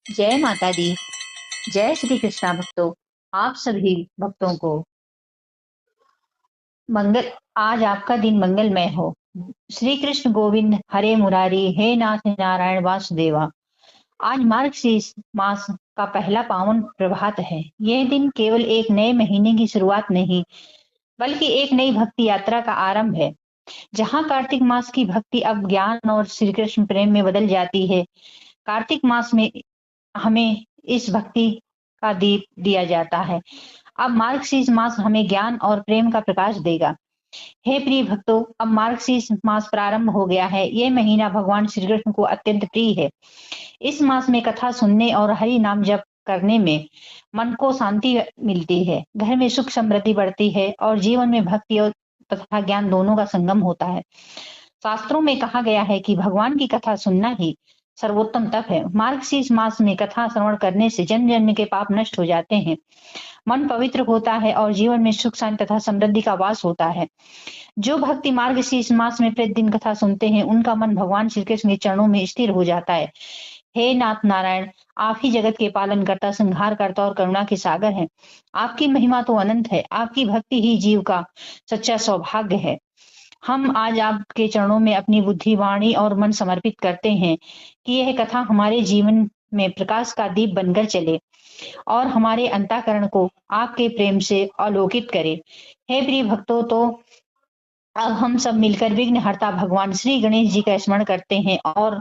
जय माता दी। जय श्री कृष्णा भक्तों। आप सभी भक्तों को मंगल। आज आपका दिन मंगलमय हो। श्री कृष्ण गोविंद हरे मुरारी, हे नाथ नारायण वासुदेवा। आज मार्गशीर्ष मास का पहला पावन प्रभात है। यह दिन केवल एक नए महीने की शुरुआत नहीं, बल्कि एक नई भक्ति यात्रा का आरंभ है। जहाँ कार्तिक मास की भक्ति अब ज्ञान और श्री कृष्ण प्रेम में बदल जाती है, कार्तिक मास में हमें इस भक्ति का दीप दिया जाता है। अब मार्गशीर्ष मास हमें ज्ञान और प्रेम का प्रकाश देगा। हे प्रिय भक्तों, अब मार्गशीर्ष मास प्रारंभ हो गया है। ये महीना भगवान श्री कृष्ण को अत्यंत प्रिय है। इस मास में कथा सुनने और हरि नाम जप करने में मन को शांति मिलती है, घर में सुख समृद्धि बढ़ती है और जीवन में भक्ति और तथा ज्ञान दोनों का संगम होता है। शास्त्रों में कहा गया है कि भगवान की कथा सुनना ही सर्वोत्तम तप है। मार्गशीर्ष मास में कथा श्रवण करने से जन्म जन्म के पाप नष्ट हो जाते हैं, मन पवित्र होता है और जीवन में सुख शांति तथा समृद्धि का वास होता है। जो भक्ति मार्गशीर्ष मास में प्रतिदिन कथा सुनते हैं, उनका मन भगवान श्री कृष्ण के चरणों में स्थिर हो जाता है। हे नाथ नारायण, आप ही जगत के पालन करता, संहार करता और करुणा के सागर हैं। आपकी महिमा तो अनंत है। आपकी भक्ति ही जीव का सच्चा सौभाग्य है। हम आज आपके चरणों में अपनी बुद्धि, वाणी और मन समर्पित करते हैं कि यह कथा हमारे जीवन में प्रकाश का दीप बनकर चले और हमारे अंतःकरण को आपके प्रेम से आलोकित करे। हे प्रिय भक्तों, तो अब हम सब मिलकर विघ्नहर्ता भगवान श्री गणेश जी का स्मरण करते हैं और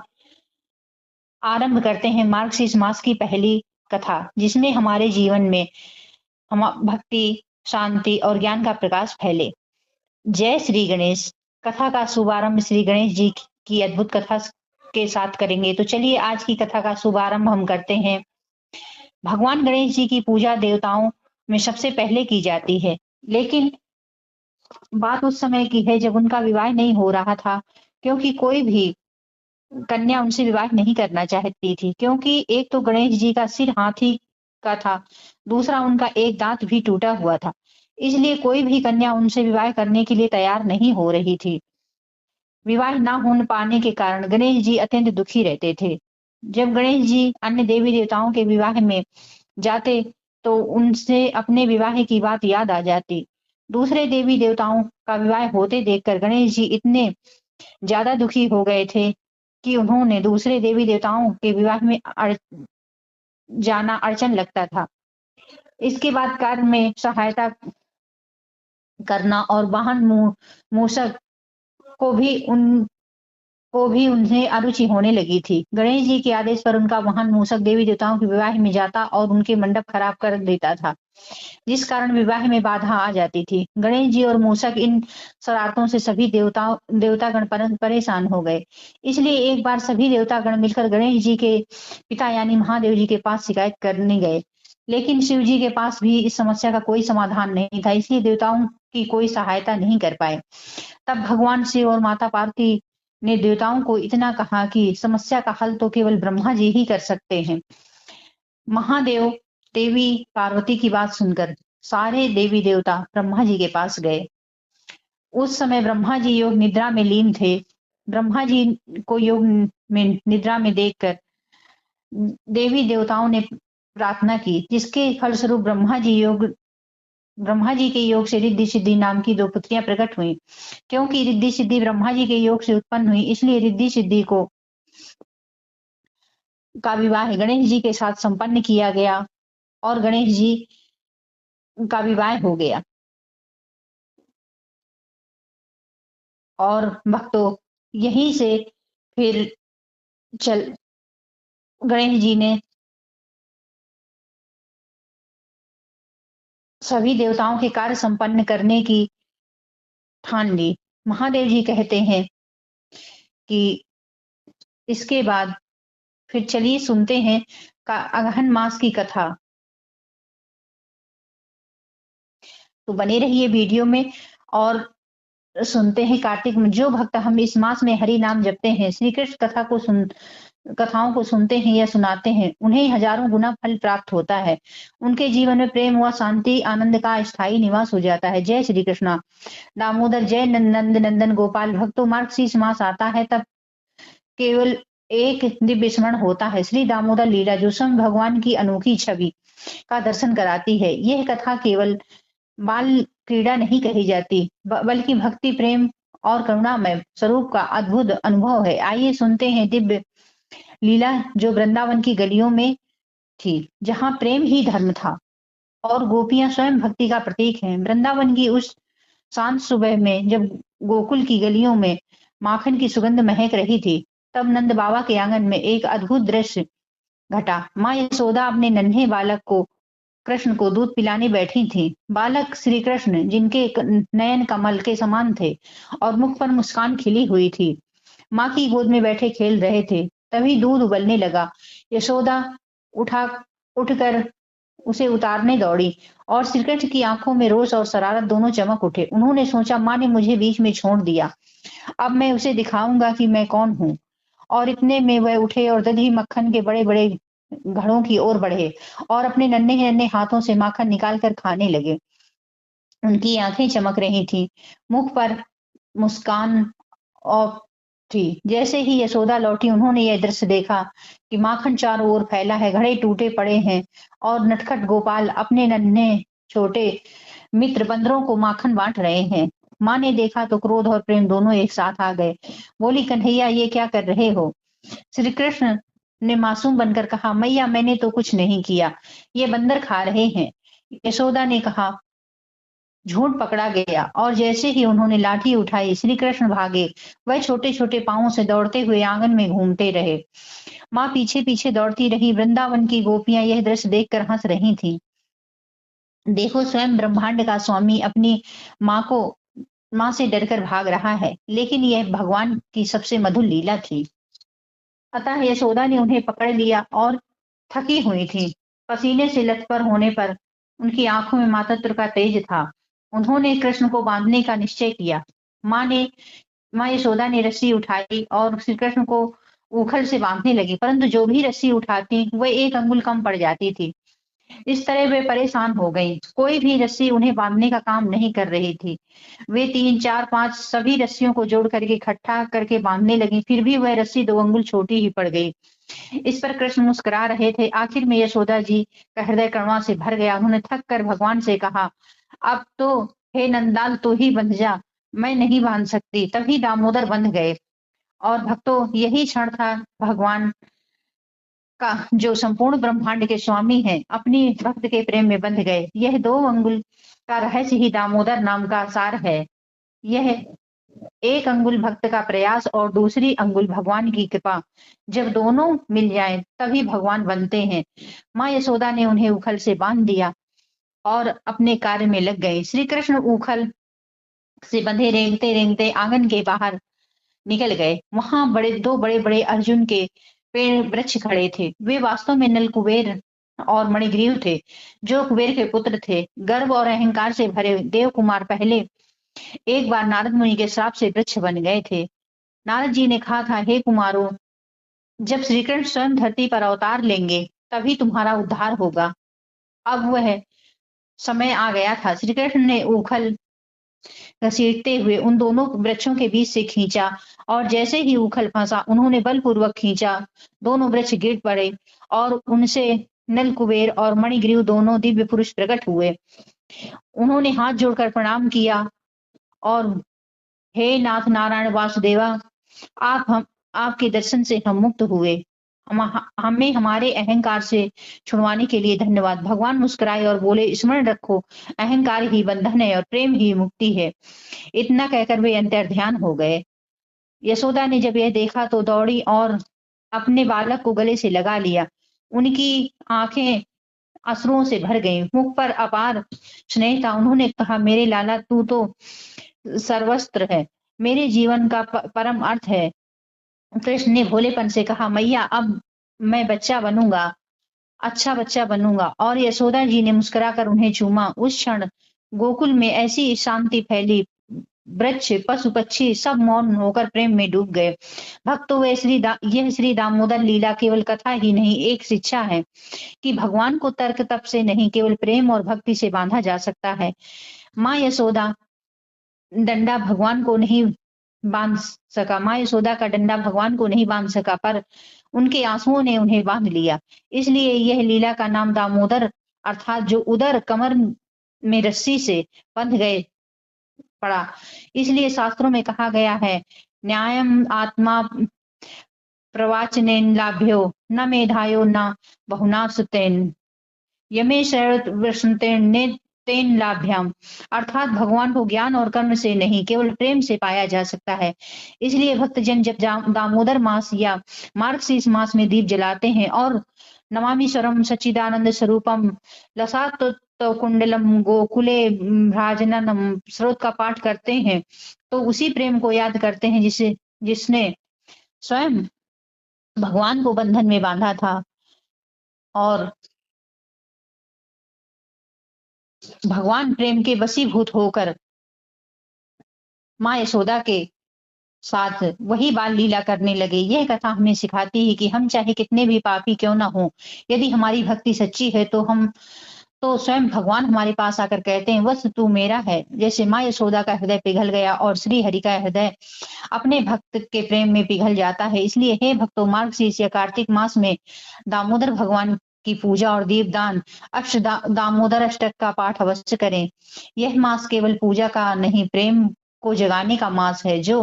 आरंभ करते हैं मार्गशीर्ष मास की पहली कथा, जिसमें हमारे जीवन में हम भक्ति, शांति और ज्ञान का प्रकाश फैले। जय श्री गणेश। कथा का शुभारंभ श्री गणेश जी की अद्भुत कथा के साथ करेंगे। तो चलिए आज की कथा का शुभारंभ हम करते हैं। भगवान गणेश जी की पूजा देवताओं में सबसे पहले की जाती है, लेकिन बात उस समय की है जब उनका विवाह नहीं हो रहा था, क्योंकि कोई भी कन्या उनसे विवाह नहीं करना चाहती थी। क्योंकि एक तो गणेश जी का सिर हाथी का था, दूसरा उनका एक दांत भी टूटा हुआ था। इसलिए कोई भी कन्या उनसे विवाह करने के लिए तैयार नहीं हो रही थी। विवाह न हो पाने के कारण गणेश जी अत्यंत दुखी रहते थे। जब गणेश जी अन्य देवी देवताओं के विवाह में जाते तो उनसे अपने विवाह की बात याद आ जाती। दूसरे देवी देवताओं का विवाह होते देखकर गणेश जी इतने ज्यादा दुखी हो गए थे कि उन्होंने दूसरे देवी देवताओं के विवाह में जाना अड़चन लगता था। इसके बाद कार्य में सहायता करना और वाहन मूषक को भी उन्हें अरुचि होने लगी थी। गणेश जी के आदेश पर उनका वाहन मूषक देवी देवताओं के विवाह में जाता और उनके मंडप खराब कर देता था, जिस कारण विवाह में बाधा आ जाती थी। गणेश जी और मूषक इन शरारतों से सभी देवतागण परेशान हो गए। इसलिए एक बार सभी देवतागण मिलकर गणेश जी के पिता यानी महादेव जी के पास शिकायत करने गए, लेकिन शिव जी के पास भी इस समस्या का कोई समाधान नहीं था, इसलिए देवताओं की कोई सहायता नहीं कर पाए। तब भगवान शिव और माता पार्वती ने देवताओं को इतना कहा कि समस्या का हल तो केवल ब्रह्मा जी ही कर सकते हैं। महादेव देवी पार्वती की बात सुनकर सारे देवी देवता ब्रह्मा जी के पास गए। उस समय ब्रह्मा जी योग निद्रा में लीन थे। ब्रह्मा जी को योग में निद्रा में देखकर देवी देवताओं ने प्रार्थना की, जिसके फलस्वरूप ब्रह्मा जी के योग से रिद्धि सिद्धि नाम की दो पुत्रियां प्रकट हुई। क्योंकि रिद्धि सिद्धि ब्रह्मा जी के योग से उत्पन्न हुई, इसलिए रिद्धि सिद्धि का विवाह गणेश जी के साथ संपन्न किया गया और गणेश जी का विवाह हो गया। और भक्तों, यहीं से फिर चल गणेश जी ने सभी देवताओं के कार्य संपन्न करने की ठान ली। महादेव जी कहते हैं कि इसके बाद फिर चलिए सुनते हैं का अगहन मास की कथा। तो बने रहिए वीडियो में और सुनते हैं कार्तिक में जो भक्त हम इस मास में हरि नाम जपते हैं, श्री कृष्ण कथाओं को सुनते हैं या सुनाते हैं, उन्हें हजारों गुना फल प्राप्त होता है। उनके जीवन में प्रेम व शांति आनंद का स्थायी निवास हो जाता है। जय श्री कृष्णा। दामोदर जय नंद नंदन गोपाल। भक्तों, मार्गशीर्ष मास आता है तब केवल एक दिव्य स्मरण होता है। श्री दामोदर लीला जो स्वयं भगवान की अनोखी छवि का दर्शन कराती है। यह कथा केवल बाल क्रीड़ा नहीं कही जाती, बल्कि भक्ति, प्रेम और करुणामय स्वरूप का अद्भुत अनुभव है। आइए सुनते हैं दिव्य लीला जो वृंदावन की गलियों में थी, जहां प्रेम ही धर्म था और गोपियां स्वयं भक्ति का प्रतीक हैं। वृंदावन की उस शांत सुबह में जब गोकुल की गलियों में माखन की सुगंध महक रही थी, तब नंद बाबा के आंगन में एक अद्भुत दृश्य घटा। माँ यशोदा अपने नन्हे बालक को कृष्ण को दूध पिलाने बैठी थी। बालक श्री कृष्ण जिनके नयन कमल के समान थे और मुख पर मुस्कान खिली हुई थी, माँ की गोद में बैठे खेल रहे थे। तभी दूध उबलने लगा। यशोदा उठा उठकर उसे उतारने दौड़ी और श्री कृष्ण की आंखों में रोष और शरारत दोनों चमक उठे। उन्होंने सोचा, माँ ने मुझे बीच में छोड़ दिया, अब मैं उसे दिखाऊंगा कि मैं कौन हूँ। और इतने में वह उठे और दही मक्खन के बड़े बड़े घड़ों की ओर बढ़े और अपने नन्हे नन्हे हाथों से माखन निकाल कर खाने लगे। उनकी आंखें चमक रही थी, मुख पर मुस्कान और थी। जैसे ही यशोदा लौटी, उन्होंने यह दृश्य देखा कि माखन चारों ओर फैला है, घड़े टूटे पड़े हैं और नटखट गोपाल अपने नन्हे छोटे मित्र बंदरों को माखन बांट रहे हैं। माँ ने देखा तो क्रोध और प्रेम दोनों एक साथ आ गए। बोली, कन्हैया ये क्या कर रहे हो? श्री कृष्ण ने मासूम बनकर कहा, मैया मैंने तो कुछ नहीं किया, ये बंदर खा रहे हैं। यशोदा ने कहा, झूठ पकड़ा गया। और जैसे ही उन्होंने लाठी उठाई, श्री कृष्ण भागे। वह छोटे छोटे पांवों से दौड़ते हुए आंगन में घूमते रहे। माँ पीछे पीछे दौड़ती रही। वृंदावन की गोपियां यह दृश्य देखकर हंस रही थी। देखो, स्वयं ब्रह्मांड का स्वामी अपनी माँ को माँ से डरकर भाग रहा है, लेकिन यह भगवान की सबसे मधुर लीला थी। अतः यशोदा ने उन्हें पकड़ लिया और थकी हुई थी, पसीने से लथपथ होने पर उनकी आंखों में मातृत्व का तेज था। उन्होंने कृष्ण को बांधने का निश्चय किया। माँ यशोदा ने रस्सी उठाई और श्री कृष्ण को उखल से बांधने लगी, परंतु जो भी रस्सी उठाती वह एक अंगुल कम पड़ जाती थी। इस तरह वे परेशान हो गई। कोई भी रस्सी उन्हें बांधने का काम नहीं कर रही थी। वे 3, 4, 5 सभी रस्सियों को जोड़ करके इकट्ठा करके बांधने लगी, फिर भी वह रस्सी 2 अंगुल छोटी ही पड़ गई। इस पर कृष्ण मुस्कुरा रहे थे। आखिर में यशोदा जी का हृदय करुणा से भर गया। उन्होंने थक कर भगवान से कहा, अब तो हे नंदलाल तू ही बंध जा, मैं नहीं बांध सकती। तभी दामोदर बंध गए। और भक्तों, यही क्षण था भगवान का जो संपूर्ण ब्रह्मांड के स्वामी हैं, अपनी भक्त के प्रेम में बंध गए। यह 2 अंगुल का रहस्य ही दामोदर नाम का सार है। यह एक अंगुल भक्त का प्रयास और दूसरी अंगुल भगवान की कृपा, जब दोनों मिल जाएं तभी भगवान बनते हैं। माँ यशोदा ने उन्हें उखल से बांध दिया और अपने कार्य में लग गए। श्री कृष्ण उखल से बंधे रेंगते रेंगते आंगन के बाहर निकल गए। वहां दो बड़े बड़े अर्जुन के पेड़ वृक्ष खड़े थे। वे वास्तव में नल कुबेर और मणिग्रीव थे, जो कुबेर के पुत्र थे। गर्व और अहंकार से भरे देव कुमार पहले एक बार नारद मुनि के श्राप से वृक्ष बन गए थे। नारद जी ने कहा था, हे कुमारों, जब श्री कृष्ण स्वयं धरती पर अवतार लेंगे तभी तुम्हारा उद्धार होगा। अब वह समय आ गया था। श्री कृष्ण ने उखल घसीटते हुए उन दोनों वृक्षों के बीच से खींचा और जैसे ही उखल फंसा, उन्होंने बलपूर्वक खींचा। दोनों वृक्ष गिर पड़े और उनसे नल कुबेर और मणिग्रीव दोनों दिव्य पुरुष प्रकट हुए। उन्होंने हाथ जोड़कर प्रणाम किया और हे नाथ नारायण वासुदेवा, आपके दर्शन से हम मुक्त हुए। हमें हमारे अहंकार से छुड़वाने के लिए धन्यवाद। भगवान मुस्कुराए और बोले, स्मरण रखो, अहंकार ही बंधन है और प्रेम ही मुक्ति है। इतना कहकर वे अंतर्ध्यान हो गए। यशोदा ने जब यह देखा तो दौड़ी और अपने बालक को गले से लगा लिया। उनकी आंखें अश्रुओं से भर गईं, मुख पर अपार स्नेह था। उन्होंने कहा, मेरे लाला, तू तो सर्वस्त्र है, मेरे जीवन का परम अर्थ है। कृष्ण ने भोलेपन से कहा, मैया अब मैं बच्चा बनूंगा, अच्छा बच्चा बनूंगा। और यशोदा जी ने मुस्कुराकर उन्हें चूमा। उस क्षण गोकुल में ऐसी शांति फैली, वृक्ष पशु पक्षी सब मौन होकर प्रेम में डूब गए। भक्तों, यह श्री दामोदर लीला केवल कथा ही नहीं, एक शिक्षा है कि भगवान को तर्क तप से नहीं, केवल प्रेम और भक्ति से बांधा जा सकता है। माँ यशोदा डंडा भगवान को नहीं बांध सका। माँ यशोदा का डंडा भगवान को नहीं बांध सका, पर उनके आंसुओं ने उन्हें बांध लिया। इसलिए यह लीला का नाम दामोदर अर्थात जो उदर कमर में रस्सी से बंध गए पड़ा। इसलिए शास्त्रों में कहा गया है, न्यायम आत्मा प्रवाचनेन लाभ्यो न मेधायो न बहुना सुतेन यमे शरत तेन लाभ्याम। अर्थात भगवान को ज्ञान और कर्म से नहीं, केवल प्रेम से पाया जा सकता है। इसलिए भक्तजन जब दामोदर मास या मार्गशीर्ष मास में दीप जलाते हैं और नमामिश्वरम सच्चिदानंद स्वरूपम लसात तो कुंडलम गोकुले भ्राजनम स्रोत का पाठ करते हैं, तो उसी प्रेम को याद करते हैं जिसने स्वयं भगवान को बंधन में बांधा था और भगवान प्रेम के वशीभूत होकर माँ यशोदा के साथ वही बाल लीला करने लगे। यह कथा हमें सिखाती है कि हम चाहे कितने भी पापी क्यों ना हो, यदि हमारी भक्ति सच्ची है तो स्वयं भगवान हमारे पास आकर कहते हैं, वत्स तू मेरा है। जैसे माँ यशोदा का हृदय पिघल गया और श्री हरि का हृदय अपने भक्त के प्रेम में पिघल जाता है। इसलिए हे भक्तों, मार्गशीर्ष या कार्तिक मास में दामोदर भगवान की पूजा और दीपदान दामोदर अष्टक का पाठ अवश्य करें। यह मास केवल पूजा का नहीं, प्रेम को जगाने का मास है। जो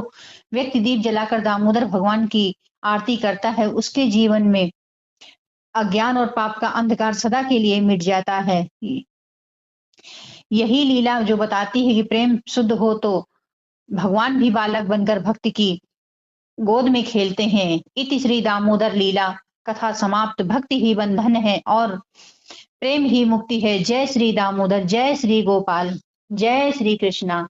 व्यक्ति दीप जलाकर दामोदर भगवान की आरती करता है, उसके जीवन में अज्ञान और पाप का अंधकार सदा के लिए मिट जाता है। यही लीला जो बताती है कि प्रेम शुद्ध हो तो भगवान भी बालक बनकर भक्ति की गोद में खेलते हैं। इति श्री दामोदर लीला कथा समाप्त। भक्ति ही बंधन है और प्रेम ही मुक्ति है। जय श्री दामोदर, जय श्री गोपाल, जय श्री कृष्णा।